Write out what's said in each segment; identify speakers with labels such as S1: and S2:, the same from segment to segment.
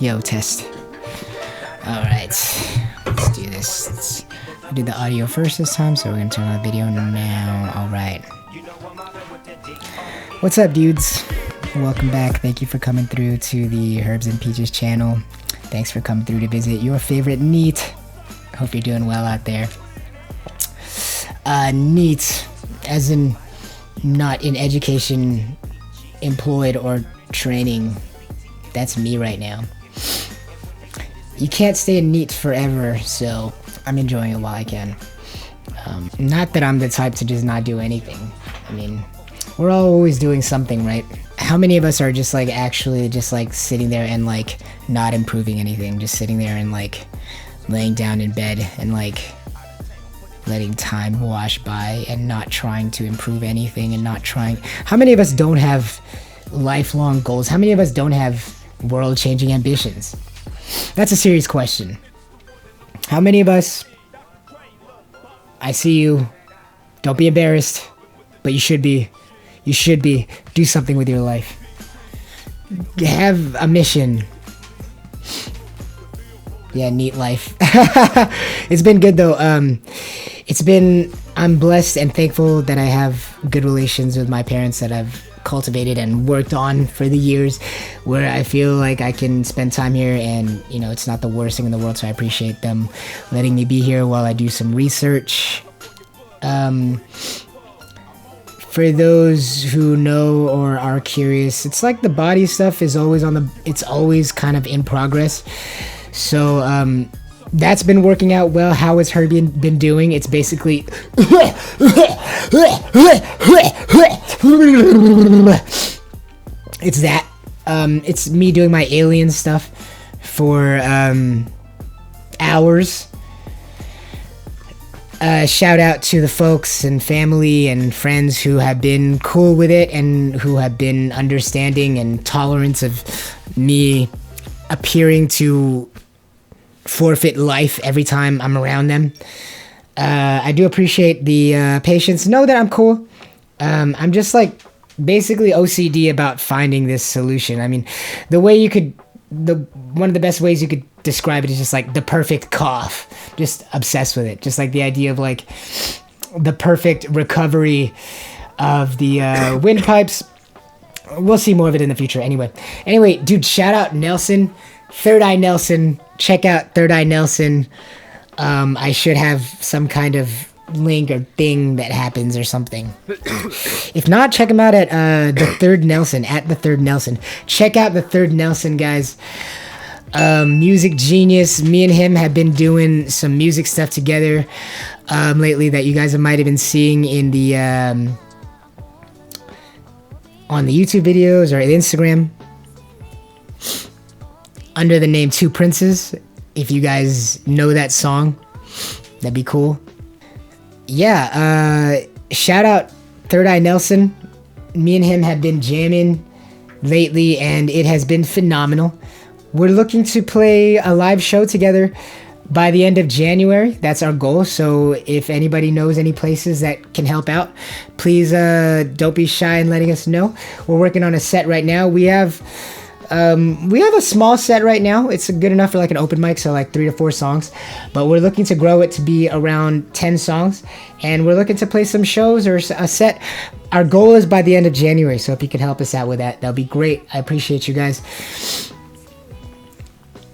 S1: Yo, test. Alright, let's do this. I did the audio first this time, so we're gonna turn on the video now. Alright. What's up, dudes? Welcome back. Thank you for coming through to the Herbs and Peaches channel. Thanks for coming through to visit your favorite NEET. Hope you're doing well out there. NEET, as in not in education, employed, or training. That's me right now. You can't stay in NEET forever, so I'm enjoying it while I can. Not that I'm the type to just not do anything. I mean, we're all always doing something, right? How many of us are just like actually just like sitting there and like not improving anything? Just sitting there and like laying down in bed and like letting time wash by and not trying to improve anything and not trying. How many of us don't have lifelong goals? How many of us don't have world-changing ambitions? That's a serious question. How many of us, I see you, don't be embarrassed, but you should be, do something with your life. Have a mission. Yeah, NEET life. It's been good though. I'm blessed and thankful that I have good relations with my parents that I've cultivated and worked on for the years, where I feel like I can spend time here, and you know, it's not the worst thing in the world, so I appreciate them letting me be here while I do some research. For those who know or are curious, it's like the body stuff is always it's always kind of in progress. So that's been working out well. How has Herbie been doing? It's basically it's that. It's me doing my alien stuff for hours. Shout out to the folks and family and friends who have been cool with it and who have been understanding and tolerant of me appearing to forfeit life every time I'm around them. I do appreciate the patience. Know that I'm cool. I'm just like basically OCD about finding this solution. I mean, one of the best ways you could describe it is just like the perfect cough. Just obsessed with it. Just like the idea of like the perfect recovery of the windpipes. We'll see more of it in the future. Anyway, dude, shout out Nelson, Third Eye Nelson. Check out Third Eye Nelson. I should have some kind of link or thing that happens or something. If not, check him out at the Third Nelson, at the Third Nelson. Check out the Third Nelson, guys. Music genius. Me and him have been doing some music stuff together lately that you guys might have been seeing in the on the YouTube videos or Instagram under the name Two Princes. If you guys know that song, that'd be cool. Yeah, shout out Third Eye Nelson. Me and him have been jamming lately and it has been phenomenal. We're looking to play a live show together by the end of January. That's our goal. So if anybody knows any places that can help out, please don't be shy in letting us know. We're working on a set right now. We have a small set right now. It's good enough for like an open mic, so like 3 to 4 songs. But we're looking to grow it to be around 10 songs. And we're looking to play some shows or a set. Our goal is by the end of January. So if you could help us out with that, that'll be great. I appreciate you guys.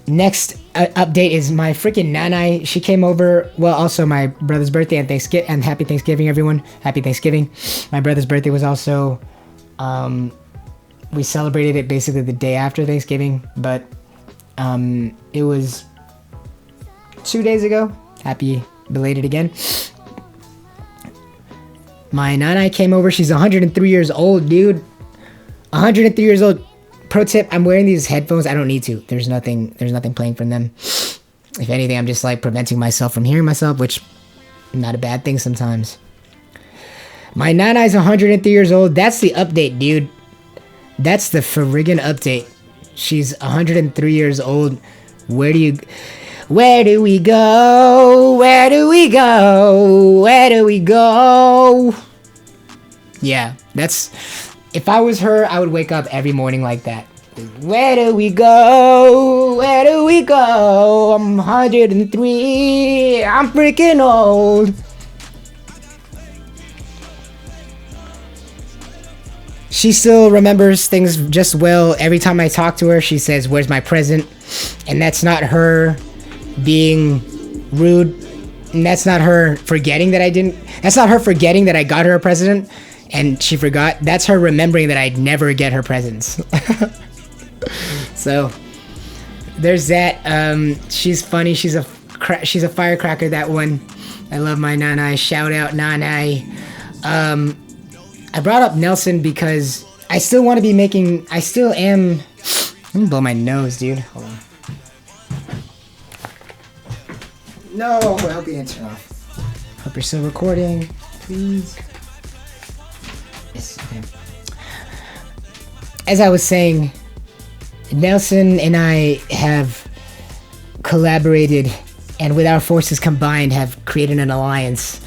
S1: Next update is my freaking nanai. She came over. Well, also my brother's birthday and Thanksgiving. And happy Thanksgiving, everyone. Happy Thanksgiving. My brother's birthday was also... we celebrated it basically the day after Thanksgiving, but it was 2 days ago. Happy belated again. My nanai came over. She's 103 years old, dude. 103 years old. Pro tip, I'm wearing these headphones. I don't need to. There's nothing playing from them. If anything, I'm just like preventing myself from hearing myself, which is not a bad thing sometimes. My nanai's 103 years old. That's the update, dude. That's the friggin' update. She's 103 years old. Where do we go? Where do we go? Where do we go? Yeah, that's... If I was her, I would wake up every morning like that. Where do we go? we go. I'm 103. I'm freaking old. She still remembers things just well. Every time I talk to her, she says, "Where's my present?" And that's not her being rude. And that's not her forgetting that that's not her forgetting that I got her a present and she forgot. That's her remembering that I'd never get her presents. So there's that. She's funny. She's a firecracker, that one. I love my Nanai. Shout out Nanai. I brought up Nelson because I still want to be making... I still am... Let me blow my nose, dude. Hold on. No, I hope you didn't turn off. Hope you're still recording, please. Yes, okay. As I was saying, Nelson and I have collaborated and with our forces combined have created an alliance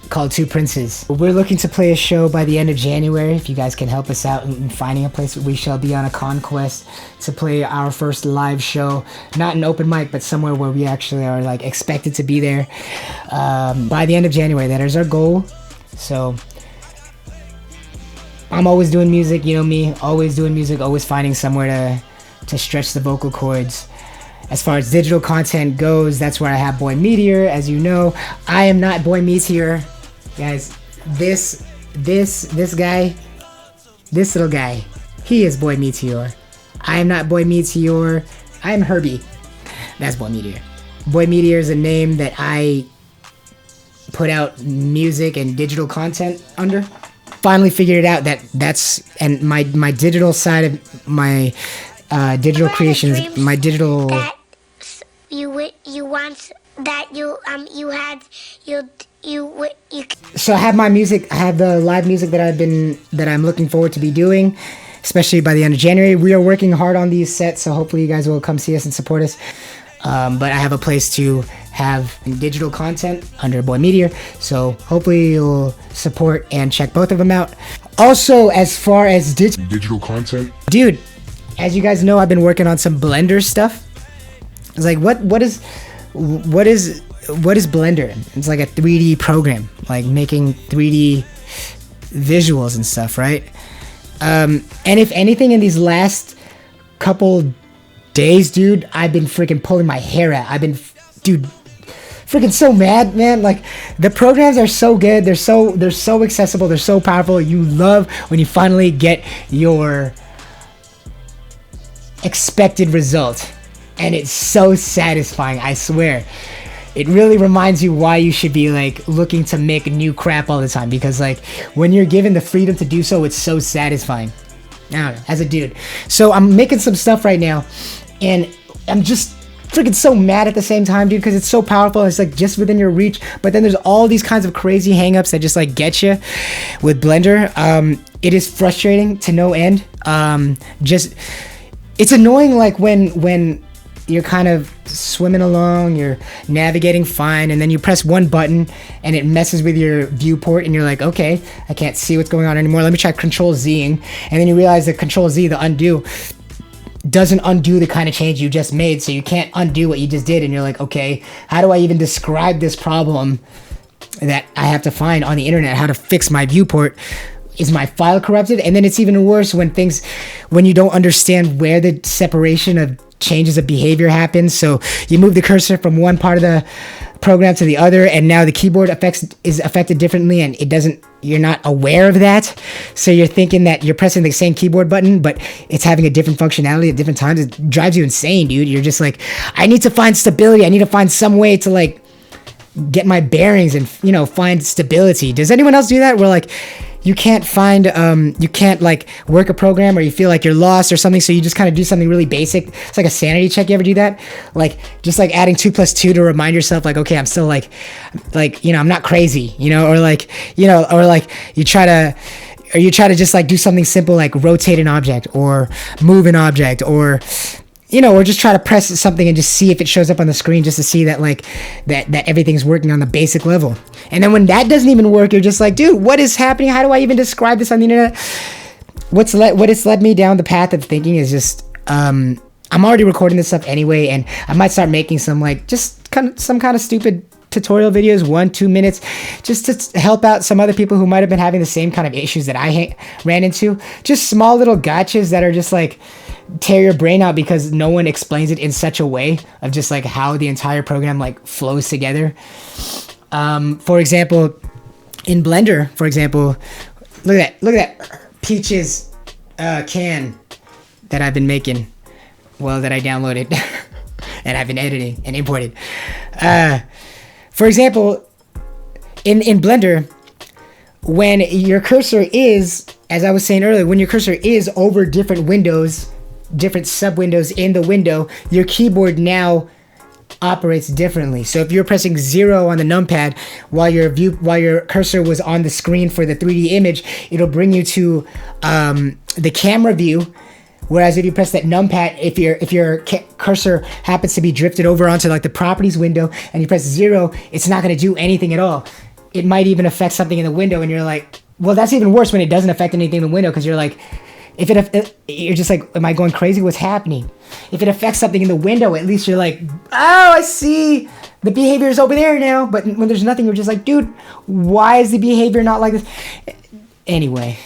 S1: called Two Princes. We're looking to play a show by the end of January. If you guys can help us out in finding a place, we shall be on a conquest to play our first live show. Not an open mic, but somewhere where we actually are like expected to be there by the end of January. That is our goal. So I'm always doing music, you know me, always doing music, always finding somewhere to stretch the vocal cords. As far as digital content goes, that's where I have Boy Meteor. As you know, I am not Boy Meteor. Guys, this guy, this little guy, he is Boy Meteor. I am not Boy Meteor. I am Herbie. That's Boy Meteor. Boy Meteor is a name that I put out music and digital content under. Finally figured it out that's and my digital side of my digital creations, my digital. So I have my music, I have the live music that I'm looking forward to be doing, especially by the end of January. We are working hard on these sets, so hopefully you guys will come see us and support us. But I have a place to have digital content under Boy Meteor, so hopefully you'll support and check both of them out. Also, as far as digital content, dude, as you guys know, I've been working on some Blender stuff. It's like what is Blender? It's like a 3D program, like making 3D visuals and stuff, right? And if anything, in these last couple days, dude, I've been freaking pulling my hair out. I've been, dude, freaking so mad, man. Like, the programs are so good. They're so accessible. They're so powerful. You love when you finally get your expected result, and it's so satisfying, I swear. It really reminds you why you should be like looking to make new crap all the time, because like when you're given the freedom to do so, it's so satisfying. I don't know, as a dude. So I'm making some stuff right now, and I'm just freaking so mad at the same time, dude, because it's so powerful. It's like just within your reach, but then there's all these kinds of crazy hangups that just like get you with Blender. It is frustrating to no end. It's annoying, like when you're kind of swimming along, you're navigating fine, and then you press one button and it messes with your viewport, and you're like, okay, I can't see what's going on anymore. Let me try Control-Zing, and then you realize that Control-Z, the undo, doesn't undo the kind of change you just made, so you can't undo what you just did, and you're like, okay, how do I even describe this problem that I have to find on the internet, how to fix my viewport? Is my file corrupted? And then it's even worse when you don't understand where the separation of changes of behavior happens. So you move the cursor from one part of the program to the other, and now the keyboard is affected differently, and you're not aware of that. So you're thinking that you're pressing the same keyboard button, but it's having a different functionality at different times. It drives you insane, dude. You're just like, I need to find stability. I need to find some way to like get my bearings and, you know, find stability. Does anyone else do that? Where like you can't find, you can't like work a program, or you feel like you're lost or something, so you just kind of do something really basic. It's like a sanity check. You ever do that? Like just like adding 2 + 2 to remind yourself like, okay, I'm still like, you know, I'm not crazy, you know, or like, you know, or like you try to just like do something simple like rotate an object or move an object, or, you know, or just try to press something and just see if it shows up on the screen, just to see that like that everything's working on the basic level. And then when that doesn't even work, you're just like, dude, what is happening? How do I even describe this on the internet? What it's led me down the path of thinking is just I'm already recording this stuff anyway, and I might start making some like just some kind of stupid tutorial videos, 1-2 minutes, just to help out some other people who might have been having the same kind of issues that I ran into. Just small little gotchas that are just like tear your brain out because no one explains it in such a way of just like how the entire program like flows together. For example, in Blender, for example, look at that peaches can that I've been making. Well, that I downloaded and I've been editing and imported. For example, in Blender, when your cursor is, as I was saying earlier, when your cursor is over different windows, different sub-windows in the window, your keyboard now operates differently. So if you're pressing 0 on the numpad while your cursor was on the screen for the 3D image, it'll bring you to the camera view. Whereas if you press that numpad, if your cursor happens to be drifted over onto like the properties window and you press 0, it's not going to do anything at all. It might even affect something in the window, and you're like, well, that's even worse when it doesn't affect anything in the window, because you're like, you're just like, am I going crazy? What's happening? If it affects something in the window, at least you're like, oh, I see. The behavior is over there now. But when there's nothing, you're just like, dude, why is the behavior not like this? Anyway.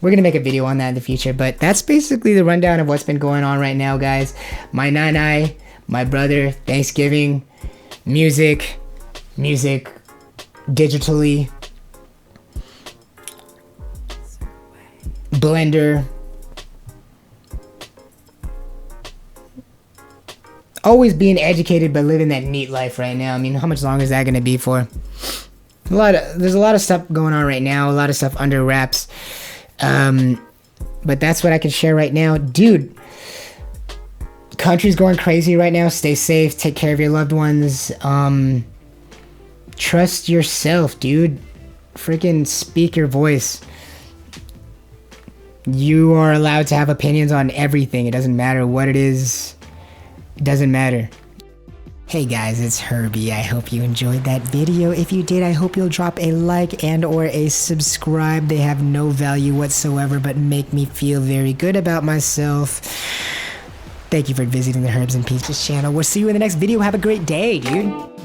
S1: We're going to make a video on that in the future, but that's basically the rundown of what's been going on right now, guys. My nanai, my brother, Thanksgiving, music, digitally, Blender. Always being educated but living that NEET life right now. I mean, how much longer is that going to be for? There's a lot of stuff going on right now, a lot of stuff under wraps. But that's what I can share right now. Dude, country's going crazy right now. Stay safe, take care of your loved ones. Trust yourself, dude. Freaking speak your voice. You are allowed to have opinions on everything. It doesn't matter what it is. It doesn't matter. Hey guys, it's Herbie. I hope you enjoyed that video. If you did, I hope you'll drop a like and or a subscribe. They have no value whatsoever, but make me feel very good about myself. Thank you for visiting the Herbs and Peaches channel. We'll see you in the next video. Have a great day, dude.